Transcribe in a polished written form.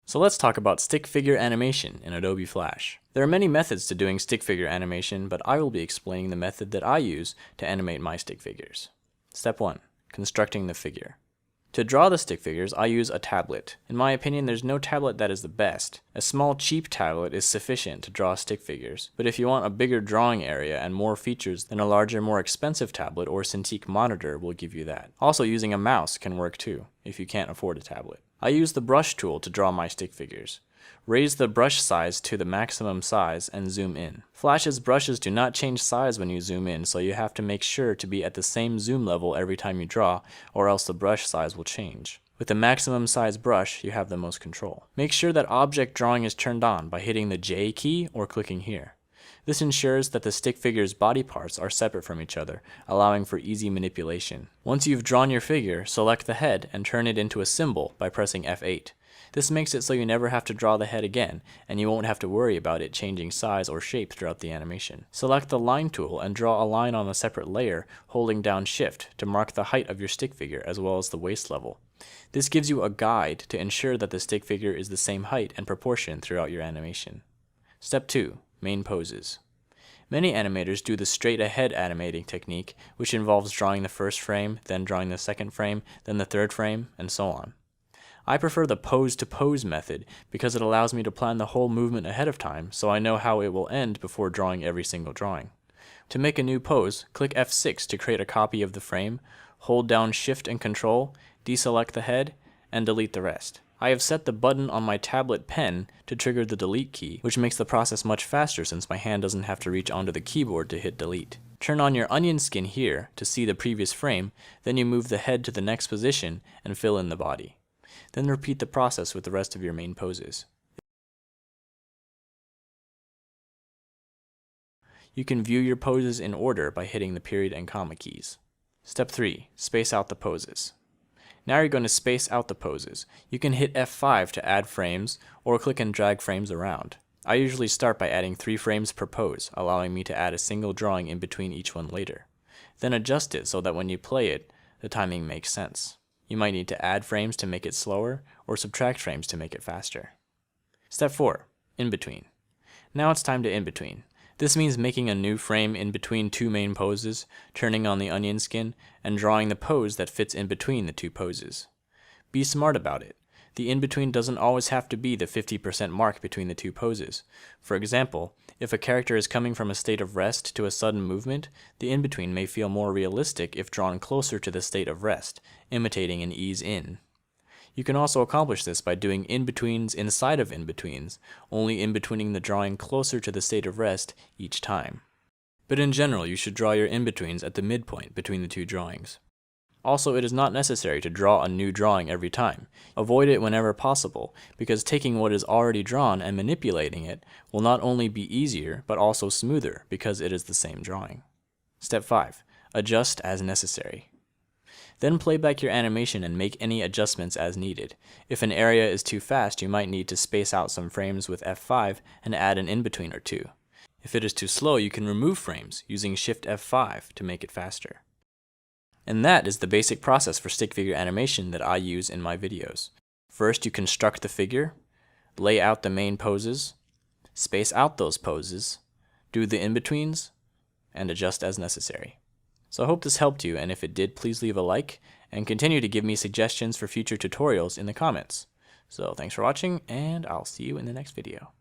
So let's talk about stick figure animation in Adobe Flash. There are many methods to doing stick figure animation, but I will be explaining the method that I use to animate my stick figures. Step 1. Constructing the figure. To draw the stick figures, I use a tablet. In my opinion, there's no tablet that is the best. A small, cheap tablet is sufficient to draw stick figures, but if you want a bigger drawing area and more features, then a larger, more expensive tablet or Cintiq monitor will give you that. Also, using a mouse can work too, if you can't afford a tablet. I use the brush tool to draw my stick figures. Raise the brush size to the maximum size and zoom in. Flash's brushes do not change size when you zoom in, so you have to make sure to be at the same zoom level every time you draw, or else the brush size will change. With the maximum size brush, you have the most control. Make sure that object drawing is turned on by hitting the J key or clicking here. This ensures that the stick figure's body parts are separate from each other, allowing for easy manipulation. Once you've drawn your figure, select the head and turn it into a symbol by pressing F8. This makes it so you never have to draw the head again, and you won't have to worry about it changing size or shape throughout the animation. Select the line tool and draw a line on a separate layer, holding down Shift to mark the height of your stick figure as well as the waist level. This gives you a guide to ensure that the stick figure is the same height and proportion throughout your animation. Step 2. Main poses. Many animators do the straight ahead animating technique, which involves drawing the first frame, then drawing the second frame, then the third frame, and so on. I prefer the pose-to-pose method because it allows me to plan the whole movement ahead of time, so I know how it will end before drawing every single drawing. To make a new pose, click F6 to create a copy of the frame, hold down Shift and Control, deselect the head, and delete the rest. I have set the button on my tablet pen to trigger the delete key, which makes the process much faster since my hand doesn't have to reach onto the keyboard to hit delete. Turn on your onion skin here to see the previous frame, then you move the head to the next position and fill in the body. Then repeat the process with the rest of your main poses. You can view your poses in order by hitting the period and comma keys. Step 3. Space out the poses. Now you're going to space out the poses. You can hit F5 to add frames, or click and drag frames around. I usually start by adding 3 frames per pose, allowing me to add a single drawing in between each one later. Then adjust it so that when you play it, the timing makes sense. You might need to add frames to make it slower, or subtract frames to make it faster. Step 4. In between. Now it's time to in between. This means making a new frame in between 2 main poses, turning on the onion skin, and drawing the pose that fits in between the 2 poses. Be smart about it. The in-between doesn't always have to be the 50% mark between the 2 poses. For example, if a character is coming from a state of rest to a sudden movement, the in-between may feel more realistic if drawn closer to the state of rest, imitating an ease in. You can also accomplish this by doing in-betweens inside of in-betweens, only in-betweening the drawing closer to the state of rest each time. But in general, you should draw your in-betweens at the midpoint between the 2 drawings. Also, it is not necessary to draw a new drawing every time. Avoid it whenever possible, because taking what is already drawn and manipulating it will not only be easier, but also smoother because it is the same drawing. Step 5. Adjust as necessary. Then play back your animation and make any adjustments as needed. If an area is too fast, you might need to space out some frames with F5 and add an in-between or 2. If it is too slow, you can remove frames using Shift F5 to make it faster. And that is the basic process for stick figure animation that I use in my videos. First, you construct the figure, lay out the main poses, space out those poses, do the in-betweens, and adjust as necessary. So I hope this helped you, and if it did, please leave a like, and continue to give me suggestions for future tutorials in the comments. So thanks for watching, and I'll see you in the next video.